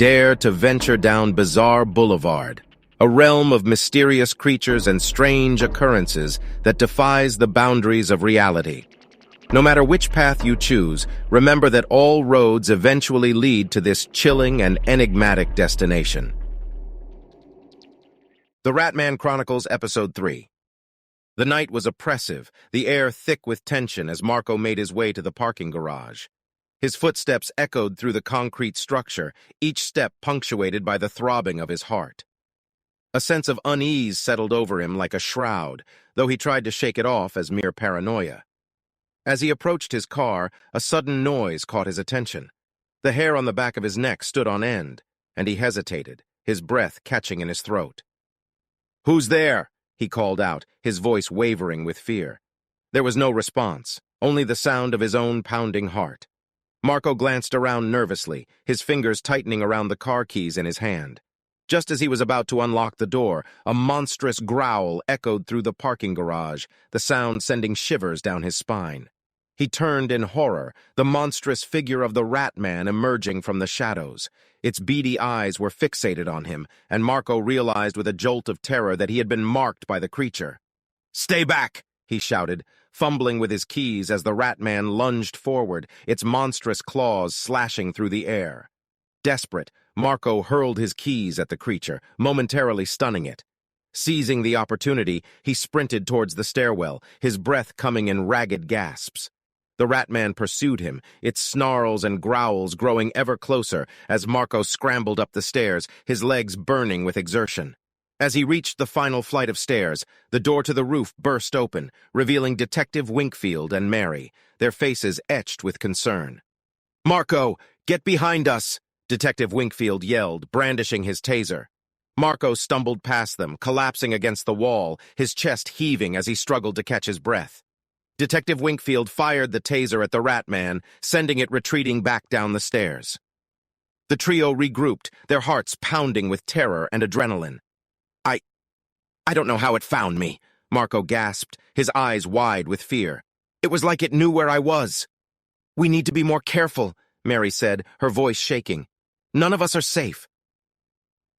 dare to venture down Bizarre Boulevard, a realm of mysterious creatures and strange occurrences that defies the boundaries of reality. No matter which path you choose, remember that all roads eventually lead to this chilling and enigmatic destination. The Ratman Chronicles, Episode 3. The night was oppressive, the air thick with tension as Marco made his way to the parking garage. His footsteps echoed through the concrete structure, each step punctuated by the throbbing of his heart. A sense of unease settled over him like a shroud, though he tried to shake it off as mere paranoia. As he approached his car, a sudden noise caught his attention. The hair on the back of his neck stood on end, and he hesitated, his breath catching in his throat. "Who's there?" he called out, his voice wavering with fear. There was no response, only the sound of his own pounding heart. Marco glanced around nervously, his fingers tightening around the car keys in his hand. Just as he was about to unlock the door, a monstrous growl echoed through the parking garage, the sound sending shivers down his spine. He turned in horror, the monstrous figure of the Ratman emerging from the shadows. Its beady eyes were fixated on him, and Marco realized with a jolt of terror that he had been marked by the creature. "Stay back!" he shouted, fumbling with his keys as the Ratman lunged forward, its monstrous claws slashing through the air. Desperate, Marco hurled his keys at the creature, momentarily stunning it. Seizing the opportunity, he sprinted towards the stairwell, his breath coming in ragged gasps. The Ratman pursued him, its snarls and growls growing ever closer as Marco scrambled up the stairs, his legs burning with exertion. As he reached the final flight of stairs, the door to the roof burst open, revealing Detective Winkfield and Mary, their faces etched with concern. "Marco, get behind us!" Detective Winkfield yelled, brandishing his taser. Marco stumbled past them, collapsing against the wall, his chest heaving as he struggled to catch his breath. Detective Winkfield fired the taser at the Ratman, sending it retreating back down the stairs. The trio regrouped, their hearts pounding with terror and adrenaline. I don't know how it found me," Marco gasped, his eyes wide with fear. "It was like it knew where I was." "We need to be more careful," Mary said, her voice shaking. "None of us are safe."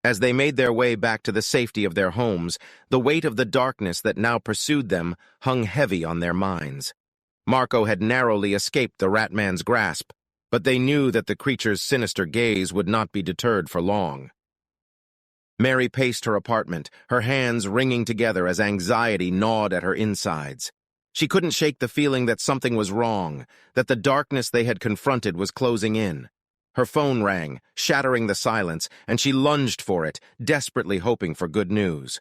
As they made their way back to the safety of their homes, the weight of the darkness that now pursued them hung heavy on their minds. Marco had narrowly escaped the Ratman's grasp, but they knew that the creature's sinister gaze would not be deterred for long. Mary paced her apartment, her hands wringing together as anxiety gnawed at her insides. She couldn't shake the feeling that something was wrong, that the darkness they had confronted was closing in. Her phone rang, shattering the silence, and she lunged for it, desperately hoping for good news.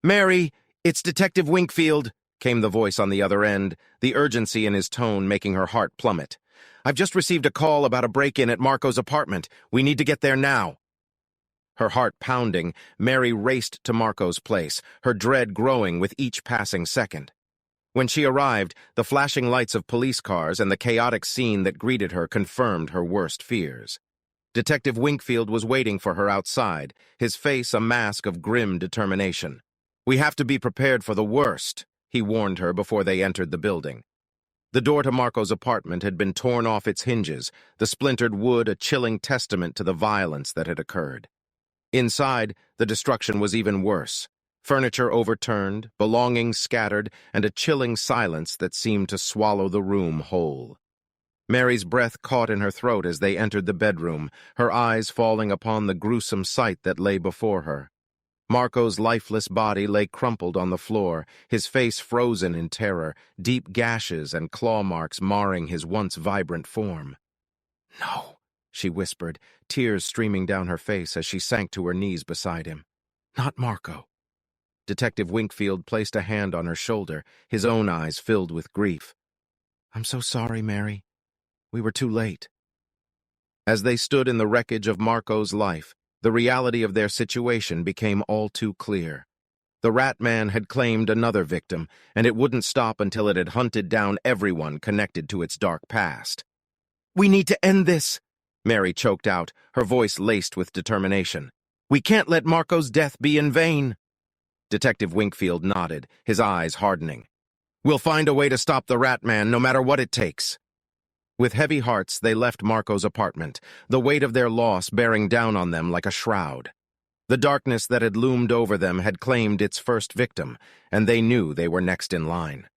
"Mary, it's Detective Winkfield," came the voice on the other end, the urgency in his tone making her heart plummet. "I've just received a call about a break-in at Marco's apartment. We need to get there now." Her heart pounding, Mary raced to Marco's place, her dread growing with each passing second. When she arrived, the flashing lights of police cars and the chaotic scene that greeted her confirmed her worst fears. Detective Winkfield was waiting for her outside, his face a mask of grim determination. "We have to be prepared for the worst," he warned her before they entered the building. The door to Marco's apartment had been torn off its hinges, the splintered wood a chilling testament to the violence that had occurred. Inside, the destruction was even worse. Furniture overturned, belongings scattered, and a chilling silence that seemed to swallow the room whole. Mary's breath caught in her throat as they entered the bedroom, her eyes falling upon the gruesome sight that lay before her. Marco's lifeless body lay crumpled on the floor, his face frozen in terror, deep gashes and claw marks marring his once vibrant form. "No," she whispered, tears streaming down her face as she sank to her knees beside him. "Not Marco." Detective Winkfield placed a hand on her shoulder, his own eyes filled with grief. "I'm so sorry, Mary. We were too late." As they stood in the wreckage of Marco's life, the reality of their situation became all too clear. The Ratman had claimed another victim, and it wouldn't stop until it had hunted down everyone connected to its dark past. "We need to end this," Mary choked out, her voice laced with determination. "We can't let Marco's death be in vain." Detective Winkfield nodded, his eyes hardening. "We'll find a way to stop the Ratman no matter what it takes." With heavy hearts, they left Marco's apartment, the weight of their loss bearing down on them like a shroud. The darkness that had loomed over them had claimed its first victim, and they knew they were next in line.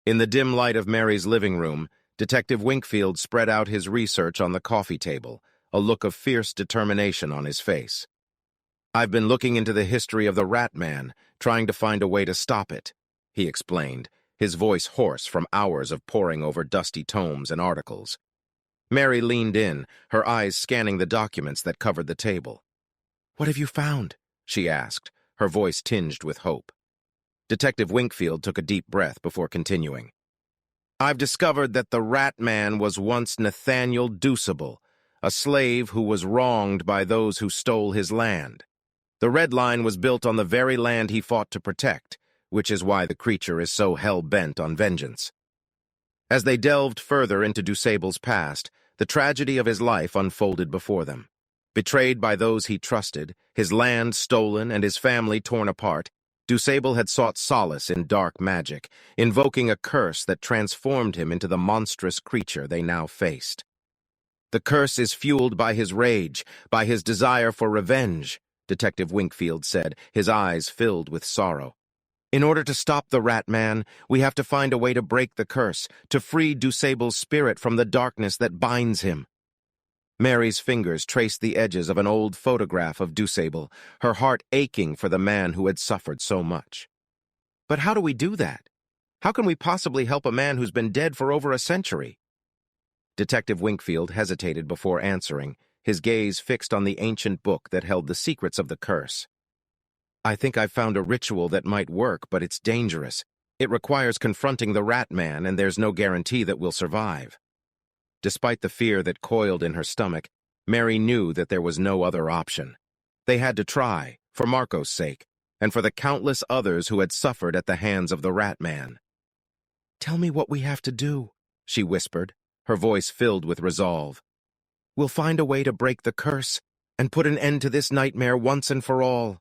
In the dim light of Mary's living room, Detective Winkfield spread out his research on the coffee table, a look of fierce determination on his face. "I've been looking into the history of the Rat Man, trying to find a way to stop it," he explained, his voice hoarse from hours of poring over dusty tomes and articles. Mary leaned in, her eyes scanning the documents that covered the table. "What have you found?" she asked, her voice tinged with hope. Detective Winkfield took a deep breath before continuing. "I've discovered that the Rat Man was once Nathaniel Deuceable, a slave who was wronged by those who stole his land. The Red Line was built on the very land he fought to protect, which is why the creature is so hell-bent on vengeance." As they delved further into Deuceable's past, the tragedy of his life unfolded before them. Betrayed by those he trusted, his land stolen, and his family torn apart, Deuceable had sought solace in dark magic, invoking a curse that transformed him into the monstrous creature they now faced. "The curse is fueled by his rage, by his desire for revenge," Detective Winkfield said, his eyes filled with sorrow. "In order to stop the Rat Man, we have to find a way to break the curse, to free Deuceable's spirit from the darkness that binds him." Mary's fingers traced the edges of an old photograph of Deuceable, her heart aching for the man who had suffered so much. "But how do we do that? How can we possibly help a man who's been dead for over a century?" Detective Winkfield hesitated before answering, his gaze fixed on the ancient book that held the secrets of the curse. "I think I've found a ritual that might work, but it's dangerous. It requires confronting the Rat Man, and there's no guarantee that we'll survive." Despite the fear that coiled in her stomach, Mary knew that there was no other option. They had to try, for Marco's sake, and for the countless others who had suffered at the hands of the Rat Man. "Tell me what we have to do," she whispered, her voice filled with resolve. "We'll find a way to break the curse and put an end to this nightmare once and for all."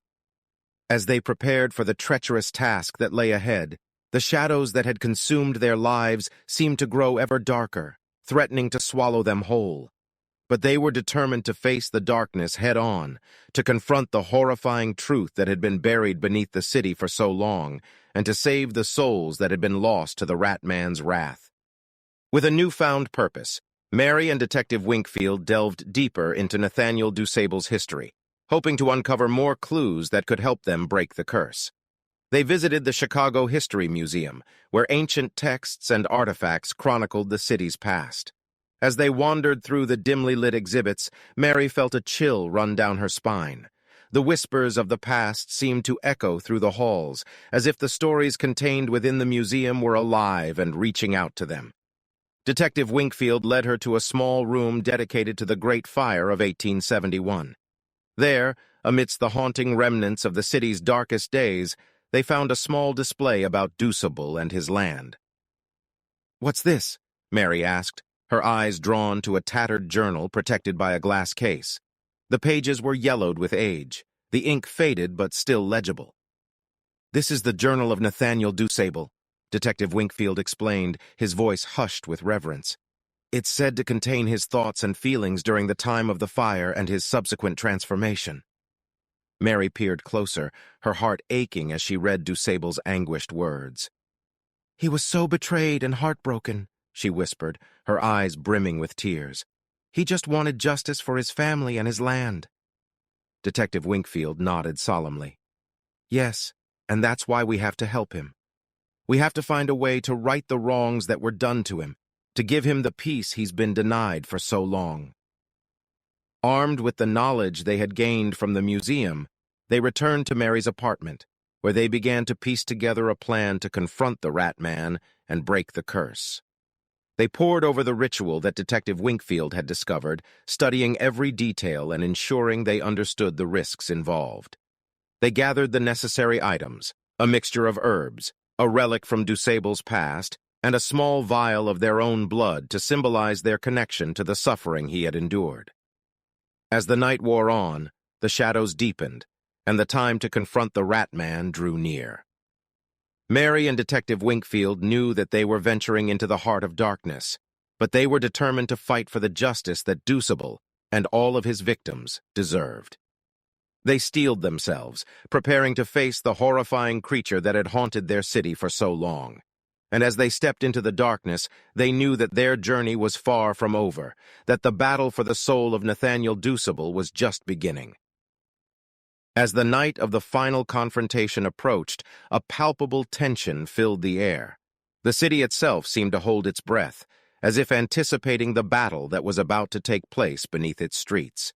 As they prepared for the treacherous task that lay ahead, the shadows that had consumed their lives seemed to grow ever darker, threatening to swallow them whole. But they were determined to face the darkness head-on, to confront the horrifying truth that had been buried beneath the city for so long, and to save the souls that had been lost to the Rat Man's wrath. With a newfound purpose, Mary and Detective Winkfield delved deeper into Nathaniel Deuceable's history, hoping to uncover more clues that could help them break the curse. They visited the Chicago History Museum, where ancient texts and artifacts chronicled the city's past. As they wandered through the dimly lit exhibits, Mary felt a chill run down her spine. The whispers of the past seemed to echo through the halls, as if the stories contained within the museum were alive and reaching out to them. Detective Winkfield led her to a small room dedicated to the Great Fire of 1871. There, amidst the haunting remnants of the city's darkest days, they found a small display about Deuceable and his land. "What's this?" Mary asked, her eyes drawn to a tattered journal protected by a glass case. The pages were yellowed with age, the ink faded but still legible. "This is the Journal of Nathaniel Deuceable," Detective Winkfield explained, his voice hushed with reverence. "It's said to contain his thoughts and feelings during the time of the fire and his subsequent transformation." Mary peered closer, her heart aching as she read Deuceable's anguished words. "He was so betrayed and heartbroken," she whispered, her eyes brimming with tears. "He just wanted justice for his family and his land." Detective Winkfield nodded solemnly. "Yes, and that's why we have to help him. We have to find a way to right the wrongs that were done to him, to give him the peace he's been denied for so long." Armed with the knowledge they had gained from the museum, they returned to Mary's apartment, where they began to piece together a plan to confront the Rat Man and break the curse. They pored over the ritual that Detective Winkfield had discovered, studying every detail and ensuring they understood the risks involved. They gathered the necessary items, a mixture of herbs, a relic from Deuceable's past, and a small vial of their own blood to symbolize their connection to the suffering he had endured. As the night wore on, the shadows deepened, and the time to confront the Rat Man drew near. Mary and Detective Winkfield knew that they were venturing into the heart of darkness, but they were determined to fight for the justice that Deuceable and all of his victims deserved. They steeled themselves, preparing to face the horrifying creature that had haunted their city for so long. And as they stepped into the darkness, they knew that their journey was far from over, that the battle for the soul of Nathaniel Deuceable was just beginning. As the night of the final confrontation approached, a palpable tension filled the air. The city itself seemed to hold its breath, as if anticipating the battle that was about to take place beneath its streets.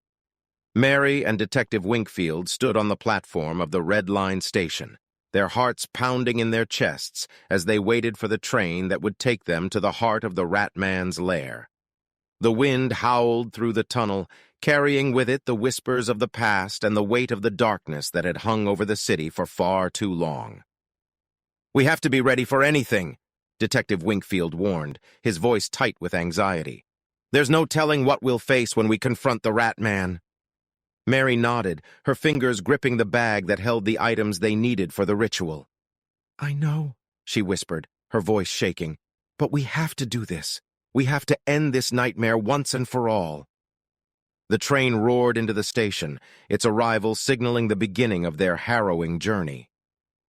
Mary and Detective Winkfield stood on the platform of the Red Line station, their hearts pounding in their chests as they waited for the train that would take them to the heart of the Rat Man's lair. The wind howled through the tunnel, carrying with it the whispers of the past and the weight of the darkness that had hung over the city for far too long. "We have to be ready for anything," Detective Winkfield warned, his voice tight with anxiety. "There's no telling what we'll face when we confront the Rat Man." Mary nodded, her fingers gripping the bag that held the items they needed for the ritual. "I know," she whispered, her voice shaking, "but we have to do this. We have to end this nightmare once and for all." The train roared into the station, its arrival signaling the beginning of their harrowing journey.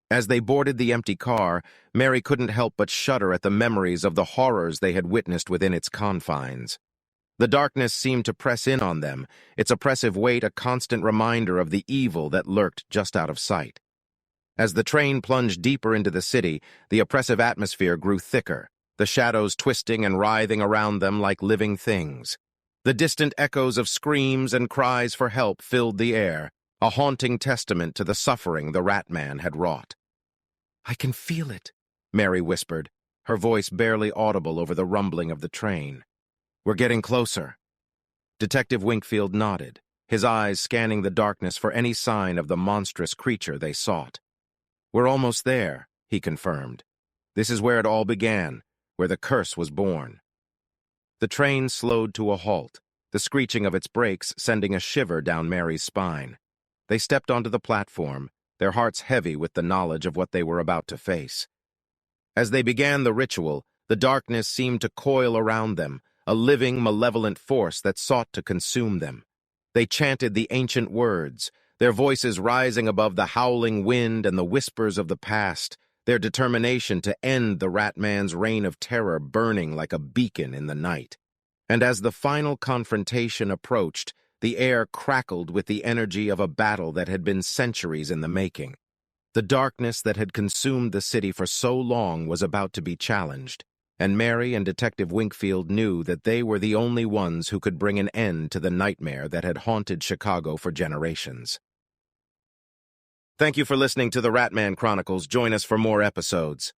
As they boarded the empty car, Mary couldn't help but shudder at the memories of the horrors they had witnessed within its confines. The darkness seemed to press in on them, its oppressive weight a constant reminder of the evil that lurked just out of sight. As the train plunged deeper into the city, the oppressive atmosphere grew thicker, the shadows twisting and writhing around them like living things. The distant echoes of screams and cries for help filled the air, a haunting testament to the suffering the Rat Man had wrought. "I can feel it," Mary whispered, her voice barely audible over the rumbling of the train. "We're getting closer." Detective Winkfield nodded, his eyes scanning the darkness for any sign of the monstrous creature they sought. "We're almost there," he confirmed. "This is where it all began, where the curse was born." The train slowed to a halt, the screeching of its brakes sending a shiver down Mary's spine. They stepped onto the platform, their hearts heavy with the knowledge of what they were about to face. As they began the ritual, the darkness seemed to coil around them, a living, malevolent force that sought to consume them. They chanted the ancient words, their voices rising above the howling wind and the whispers of the past, their determination to end the Rat Man's reign of terror burning like a beacon in the night. And as the final confrontation approached, the air crackled with the energy of a battle that had been centuries in the making. The darkness that had consumed the city for so long was about to be challenged, and Mary and Detective Winkfield knew that they were the only ones who could bring an end to the nightmare that had haunted Chicago for generations. Thank you for listening to the Rat Man Chronicles. Join us for more episodes.